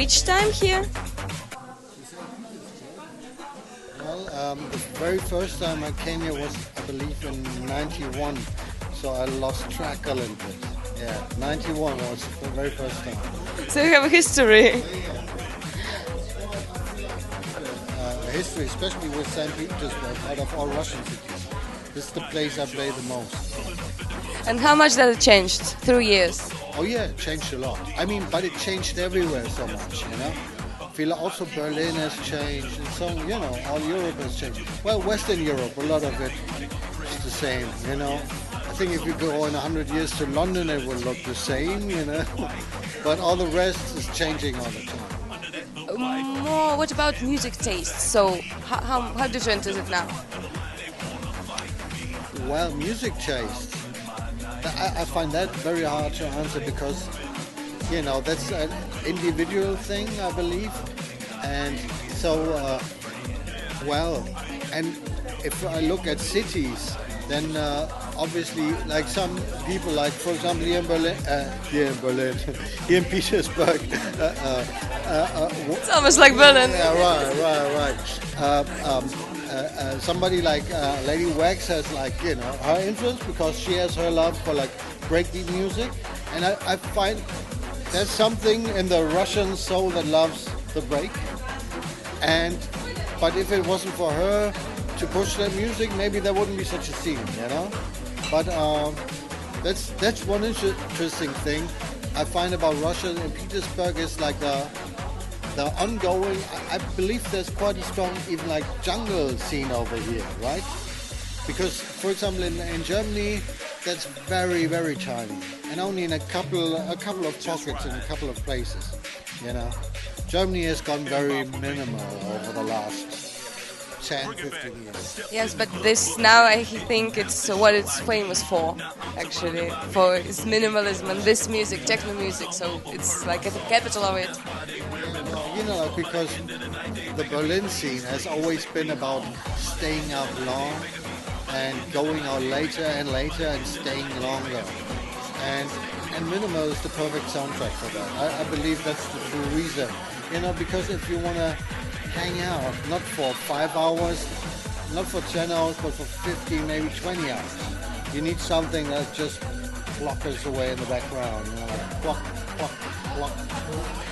which time here? Well, the very first time I came here was, I believe, in '91. So I lost track a little bit. Yeah, '91 was the very first time. So you have a history. History, especially with St. Petersburg, out of all Russian cities. This is the place I play the most. And how much that changed through years? Oh yeah, it changed a lot. I mean, but it changed everywhere so much, you know. I feel also Berlin has changed, and so, you know, all Europe has changed. Well, Western Europe, a lot of it is the same, you know. I think if you go in 100 years to London, it will look the same, you know. But all the rest is changing all the time. More, what about music taste? So how different is it now? Well, music taste. I find that very hard to answer because, you know, that's an individual thing, I believe. And so, well, and if I look at cities, then obviously, like some people, like for example here in Berlin, here in Petersburg. It's almost like Berlin. Yeah, right. Somebody like Lady Wax has, like, you know, her influence because she has her love for like breakbeat music, and I find there's something in the Russian soul that loves the break. But if it wasn't for her to push that music, maybe there wouldn't be such a scene, you know. But that's one interesting thing I find about Russia and Petersburg is like the ongoing. I believe there's quite a strong even like jungle scene over here, right? Because for example in Germany that's very very tiny and only in a couple of pockets in a couple of places, you know. Germany has gone very minimal over the last 10, 15 years. Yes, but this now I think it's what it's famous for, actually, for its minimalism and this music, techno music. So it's like at the capital of it. You know, because the Berlin scene has always been about staying out long and going out later and later and staying longer. And minimal is the perfect soundtrack for that. I believe that's the true reason. You know, because if you want to hang out, not for 5 hours, not for 10 hours, but for 15, maybe 20 hours, you need something that just blockers away in the background, you know, like block, block, block.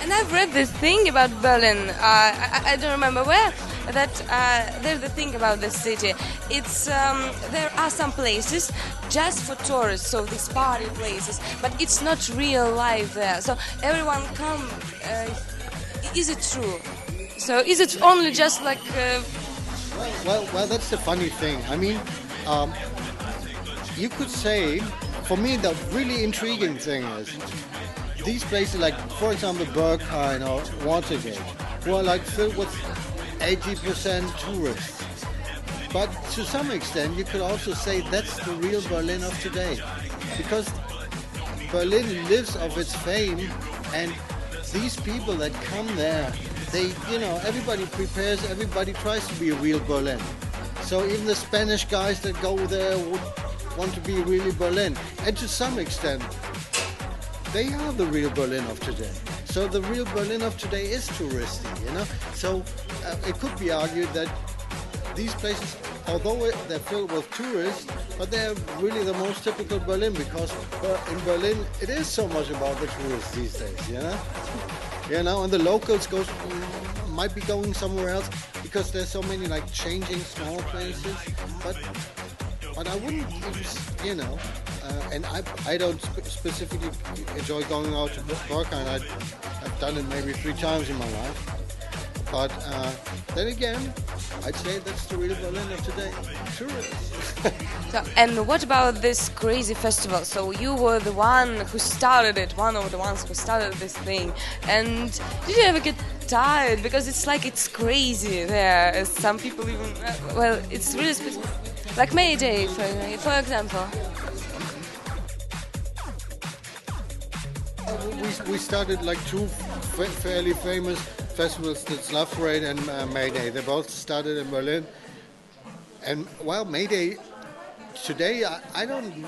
And I've read this thing about Berlin. I don't remember where. That there's the thing about the city. It's there are some places just for tourists, so these party places, but it's not real life there. So everyone come. Is it true? So is it only just like? Well, that's the funny thing. I mean, you could say, for me, the really intriguing thing is these places, like for example, Berghain or Watergate, who are like filled with 80% tourists. But to some extent, you could also say that's the real Berlin of today, because Berlin lives of its fame, and these people that come there, they, you know, everybody prepares, everybody tries to be a real Berlin. So even the Spanish guys that go there would want to be really Berlin. And to some extent, they are the real Berlin of today. So the real Berlin of today is touristy, you know. So it could be argued that these places, although they're filled with tourists, but they're really the most typical Berlin, because in Berlin it is so much about the tourists these days, you know. You know, and the locals might be going somewhere else because there's so many like changing small places. But I wouldn't, you know, and I don't specifically enjoy going out to Berghain. I've done it maybe 3 times in my life. But then again, I'd say that's the real Berlin of today. Tourists. So, and what about this crazy festival? So you were the one who started it, one of the ones who started this thing. And did you ever get tired? Because it's like it's crazy there. As some people even, well, it's really specific. Like May Day, for example. We started like 2 fairly famous festivals, that's Love Parade and May Day. They both started in Berlin. And well, May Day today, I don't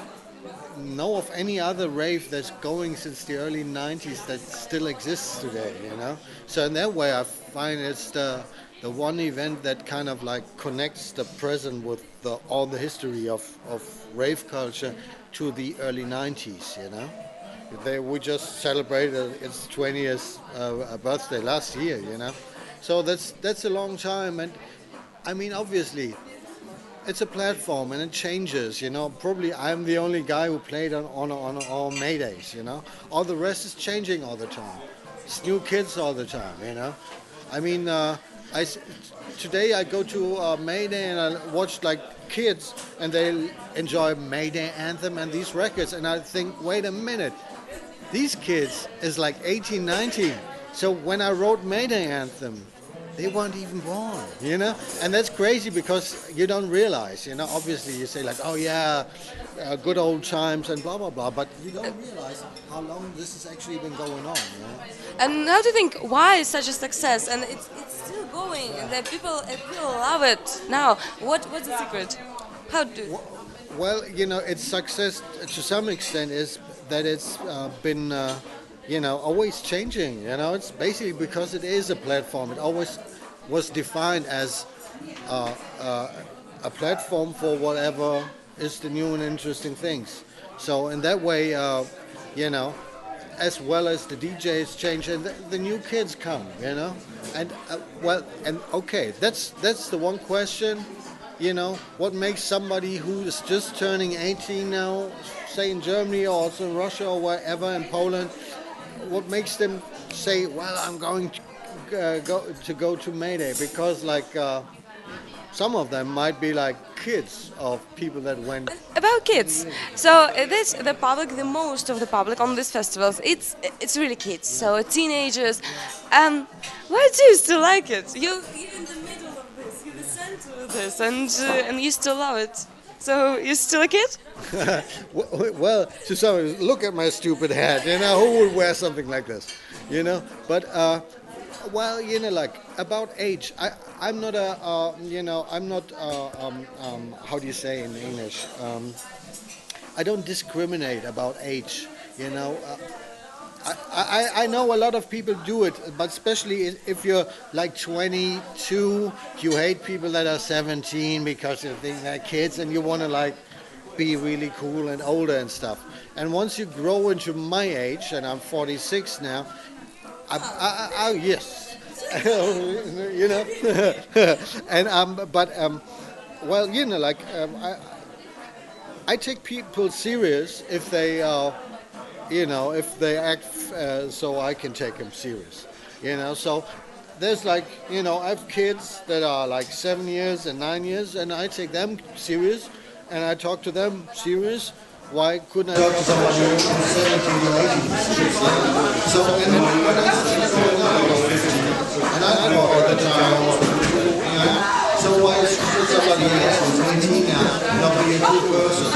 know of any other rave that's going since the early 90s that still exists today, you know? So in that way, I find it's the one event that kind of like connects the present with all the history of rave culture to the early 90s, you know? We just celebrated its 20th birthday last year, you know? So that's a long time, and I mean, obviously, it's a platform and it changes, you know. Probably I'm the only guy who played on all Maydays, you know. All the rest is changing all the time. It's new kids all the time, you know. I mean, today I go to Mayday and I watch like kids and they enjoy Mayday Anthem and these records, and I think, wait a minute, these kids is like 18, 19. So when I wrote Mayday Anthem, they weren't even born, you know? And that's crazy because you don't realize, you know? Obviously you say like, oh yeah, good old times and blah, blah, blah, but you don't realize how long this has actually been going on, you know? And how do you think, why is such a success? And it's still going, and the people love it now. What's the secret? How do? Well, you know, its success to some extent is that it's been, you know, always changing. You know, it's basically because it is a platform. It always was defined as a platform for whatever is the new and interesting things. So in that way, you know, as well as the DJs change and the new kids come, you know, and well, and okay, that's the one question. You know, what makes somebody who is just turning 18 now, say in Germany or also in Russia or wherever, in Poland, what makes them say, well, I'm going to go to Mayday? Because like some of them might be like kids of people that went. About kids, so this the public, the most of the public on these festivals, it's really kids, so teenagers. Why do you still like it? You're in the middle of this, you're the center of this, and you still love it. So you're still a kid? Well, to some, look at my stupid hat. You know, who would wear something like this? You know, but well, you know, like about age, I'm not a, you know, I'm not, how do you say in English? I don't discriminate about age. You know, I know a lot of people do it, but especially if you're like 22, you hate people that are 17 because you think they're kids and you want to like be really cool and older and stuff. And once you grow into my age, and I'm 46 now, yes, you know, and but well, you know, like I take people serious if they, you know, if they act so I can take them serious, you know. So there's like, you know, I have kids that are like 7 years and 9 years, and I take them serious, and I talk to them serious. Why couldn't I talk to somebody who's 17 or 18? So, and I know all the time, you know, so why should somebody else who's 18 now not be a good person?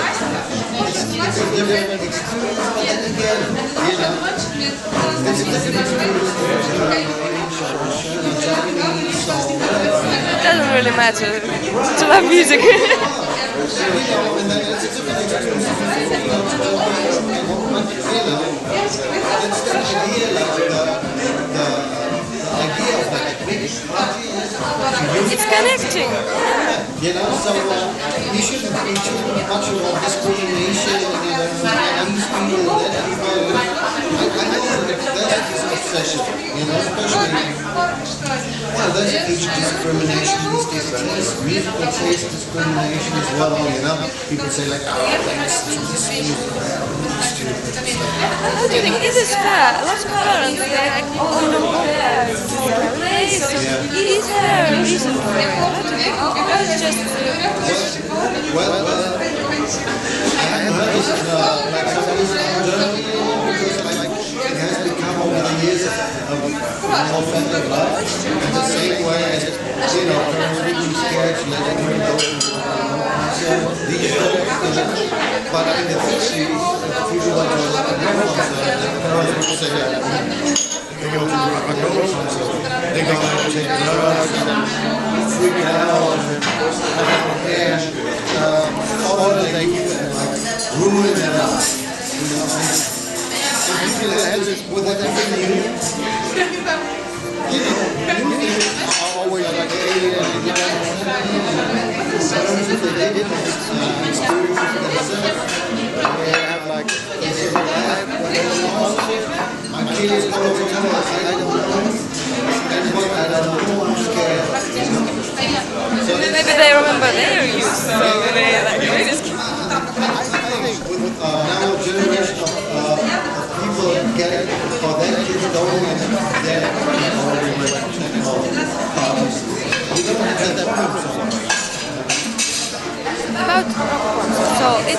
It's a different experience, but then again, you know, it's a different experience. It doesn't really matter to love music. It's connecting. You know, so you shouldn't be too much about discrimination and these people that I think that is an obsession, you know, especially, well, there's age discrimination these days, musical taste discrimination as well, you know. People say like, oh, that's this music, How do you think, is this fair? A lot of parents say like, oh no, it's it is fair, it isn't fair. How do you think? Or it's just... Well, I haven't heard this like somebody's journey, because like it has become over the years of more family life, in the same way as, you know, parents really scared to let anyone go to so these days, but in the 50s, people went to a concert, the parents would say that they go to a concert, they go to take drugs and freak out and all that they ruin their life. they did this experience themselves. They have like this is live when they concert. My kids go over to us. I don't know. And what I don't know, I'm scared. So Maybe they remember their youth, so they like really scared. I think with now a generation of people get it, for their kids going and they're already with technology. You don't have that problem. About rock concert, so it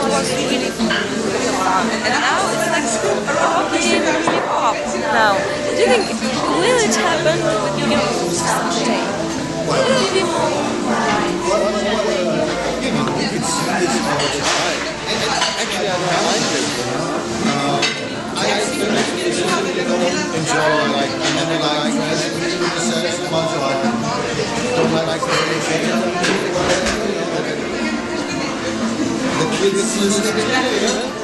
was really fun, and now it's like rock and hip hop. Now, do you think will it happen with New York someday? Will it be more? You know, you can see this all the time. And actually, I don't mind this. I don't enjoy like I never like so much. Don't like the kids listen to it,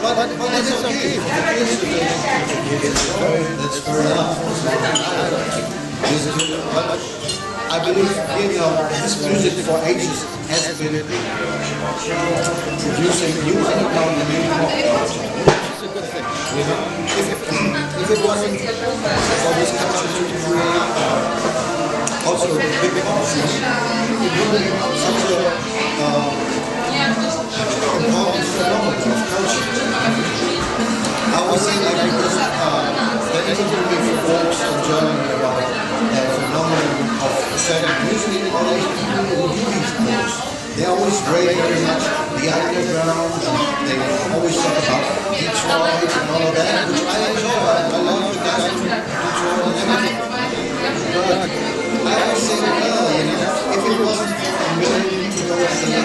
but that's okay. That's fair enough. I believe, you know, this music for ages has been producing new underground and new pop. It's a good thing. You know, if it wasn't for this culture to create also a big pop scene, it wouldn't be such a important phenomenon of culture. I was saying like because there isn't really folks in Germany about the phenomenon of certain music or people who do these things. They always rate very much the underground, and they always talk about Detroit and all of that, which I enjoy. I love the guys from Detroit and everything. But I always say, well, you know, if it wasn't for a million people going to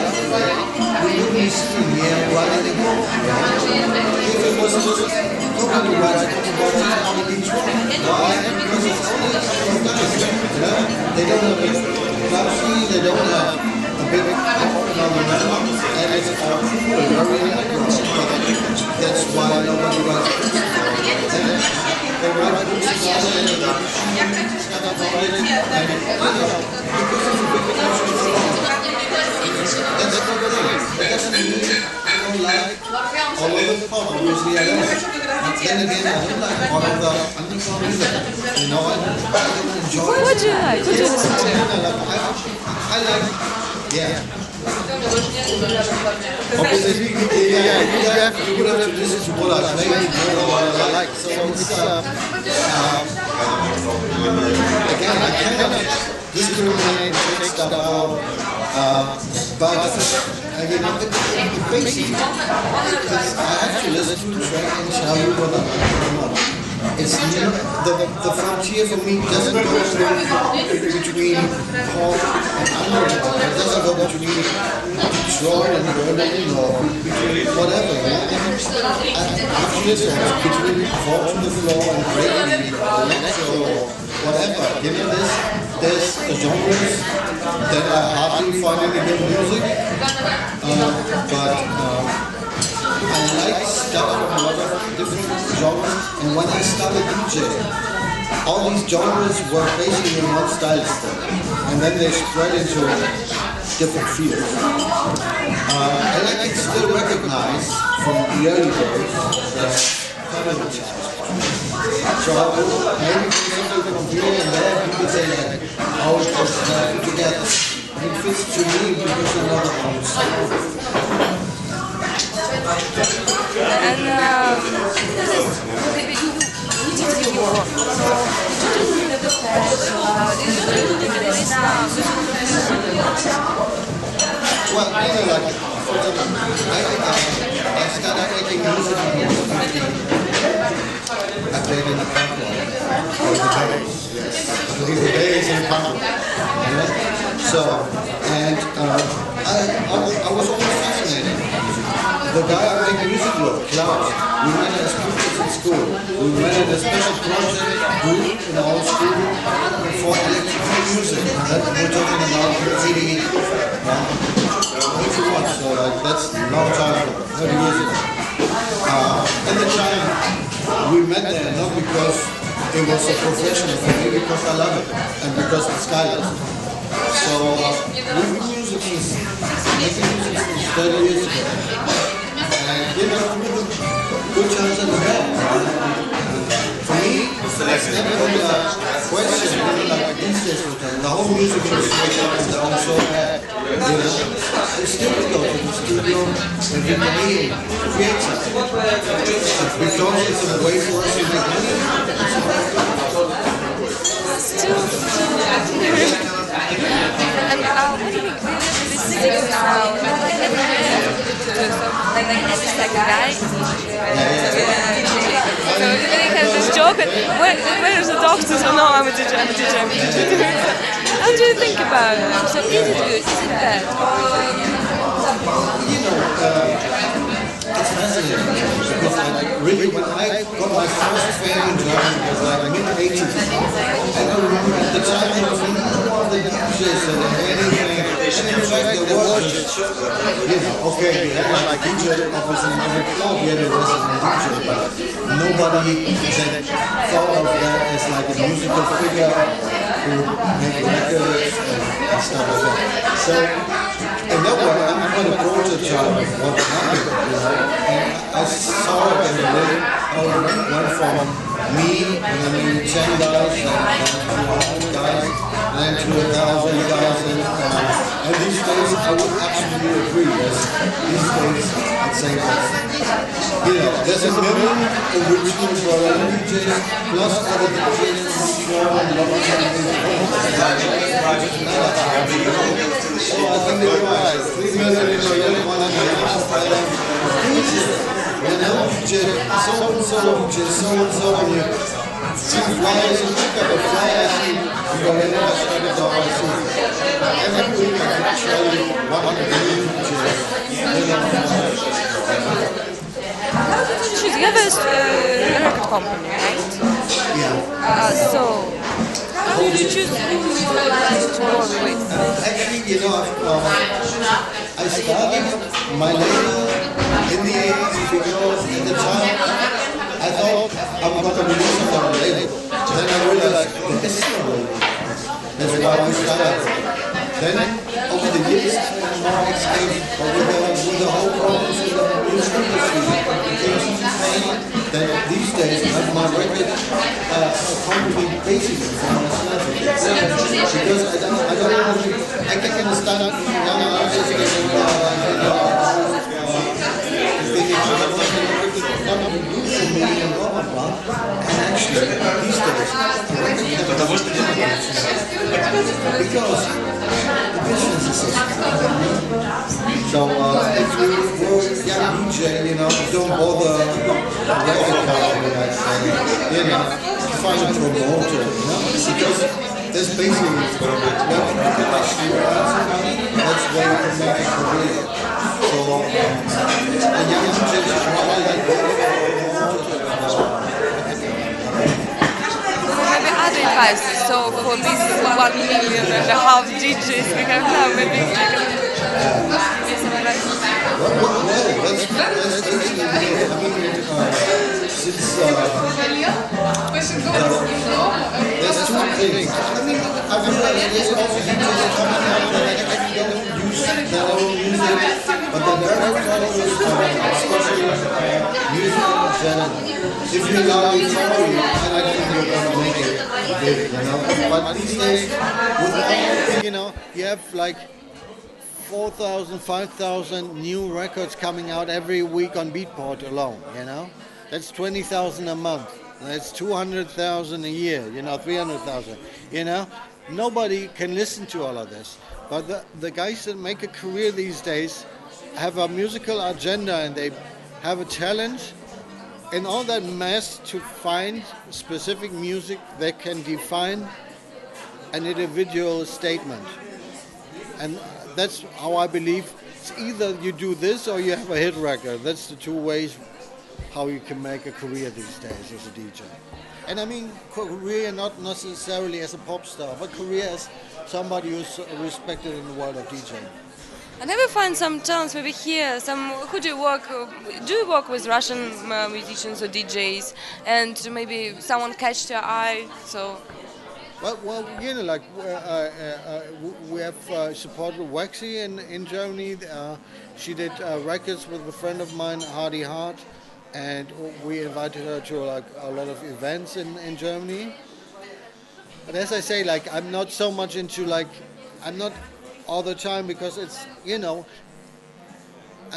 we wouldn't be sitting here right anymore. If it was just nobody writes about Detroit. Why? Because it's only a couple of guys. You know? They don't have a club scene, they don't have a big phenomenon, and it's all cool and very underground. That's why nobody writes books about it. They write books about it, and they shut up on it, and because it's a big cultural phenomenon. That's what it is. It doesn't mean I don't like all of the pop, obviously I don't. But then again, I don't like all of the underground music. You know, I don't enjoy it. What do you like? What do you listen to? I like, yeah. Obviously, you would have to listen to what I play and what I like. So it's, again, I cannot discriminate, take stuff out. But you know, it makes me, because I have to listen to the track and tell you what I like. It's the frontier for me doesn't go between pop and underground. It doesn't go between Detroit and Berlin or between whatever. I feel it's between Fall to the Floor and Breaking electro or whatever. You know, there's genres that I hardly find any good music, but I like stuff from a lot of different genres, and when I started DJing, all these genres were basically in one style still, and then they spread into different fields. And I can still recognize from the early days that so maybe something from here and there, people say like, how it was put together. And it fits to me because I'm not a style. And well, you know, like, for example, I started making music when I was 15. I played in the punk rock. The bass and punk rock. So, and I was always fascinated. The guy I make music with, Klaus, we went as pupils in school. We went in a special project group in our school for electronic music. That we're talking about 88. 81, so like, that's a long time ago, 30 years ago. In the time, we met there not because it was a professional for me, because I love it, and because it's stylist. So we use music since making music since 30 years ago. And you know, good times and bad. For me, it's never been a question, you know, like these days, the whole music industry is down so bad, you know. It's difficult in the studio and you can create something. Because it's a way for us to make money. And what do you think the cities now? Like everywhere, it's like a guy. So they have this joke, and where is the doctor? So no, I'm a DJ, I'm a DJ, I'm a DJ. How do you think about it? So is it good? Is it bad? You know, it's fascinating because really when I got my first fame in Germany, it was like mid-80s. And I remember at the time I was in all the DJs and anything. And in fact there was just, you know, okay, you had like DJ office in every club, you had a resident DJ, but nobody that thought of that as like a musical figure who made records and stuff like that. So in that way, I'm kind of prototype of what happened, you know. And I saw it in the way how it went from me, and then 10 guys, and 100 guys, and then to 1,000 guys, and these days I would absolutely agree. These days I'd say that, you know, there's a million original Berlin DJs, plus other DJs in New York, so I think they're right. 3 million in Berlin, 1.5 million DJs. You know, so-and-so, and you see flyers, and pick up a flyer, you go in there, start it all, and every week I can show you 100 million How did you choose? You have a record company, right? Yeah. So, how did you choose who you would like to work with? Actually, you know, I started my label in the 80s because at the time I thought I was going to release it on a label. Then I realized the disco label. That's why I started. Then over the years I made more escape, but with the whole problems with the music industry, it became such a pain that these days I have my record company basically for myself. Because I can understand young artists and actually, these days, because the business is so small. So if you were a young DJ, you know, don't bother the record company, I say, you know, find a promoter, you know, because there's basically where you can actually earn, that's where you can make a career. So a young DJ is probably like maybe other advices. So for these 1.5 million DJs we have now, maybe you can give me some advice. Well, that's basically it. I mean, since there's two things. I mean, I've realized there's also DJs coming out that I don't use their own music, but they're very followers coming out, especially music in general. If you allow me to follow you, then I think you're going to make it big, you know. But these days, with all, you know, you have like 4,000, 5,000 new records coming out every week on Beatport alone, you know. That's 20,000 a month. That's 200,000 a year, you know, 300,000, you know. Nobody can listen to all of this. But the guys that make a career these days have a musical agenda and they have a talent in all that mess to find specific music that can define an individual statement. And that's how I believe it's either you do this or you have a hit record. That's the two ways how you can make a career these days as a DJ. And I mean career not necessarily as a pop star, but career as somebody who's respected in the world of DJing. I never find some talents maybe here. Who do you work? Do you work with Russian musicians or DJs? And maybe someone catched your eye? So Well, you know, like we have supported Waxy in Germany. She did records with a friend of mine, Hardy Hart, and we invited her to like a lot of events in Germany. But as I say, like I'm not so much into like I'm not all the time because it's an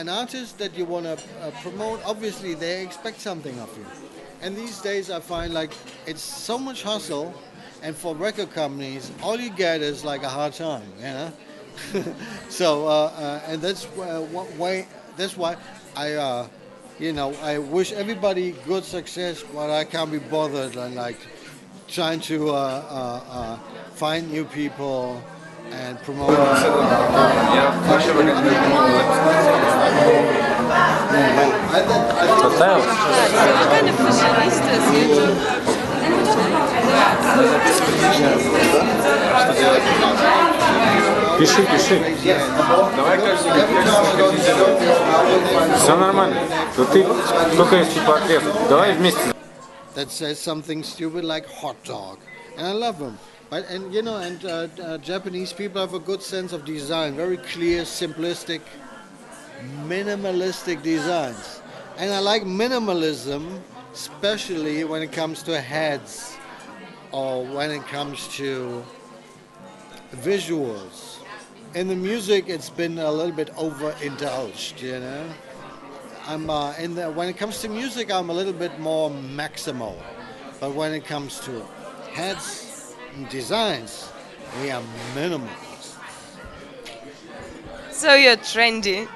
artist that you want to promote. Obviously, they expect something of you, and these days I find like it's so much hustle, and for record companies, all you get is like a hard time, you know. So and that's why I I wish everybody good success, but I can't be bothered and like trying to find new people and promote. What kind of fashionistas you? Пиши, пиши. Все нормально. Но ты только если портрет. Давай вместе. That says something stupid like hot dog, and I love them. But Japanese people have a good sense of design, very clear, simplistic, minimalistic designs, and I like minimalism, especially when it comes to heads or when it comes to visuals. In the music, it's been a little bit overindulged, you know. When it comes to music, I'm a little bit more maximal, but when it comes to heads and designs, we are minimal. So you're trendy.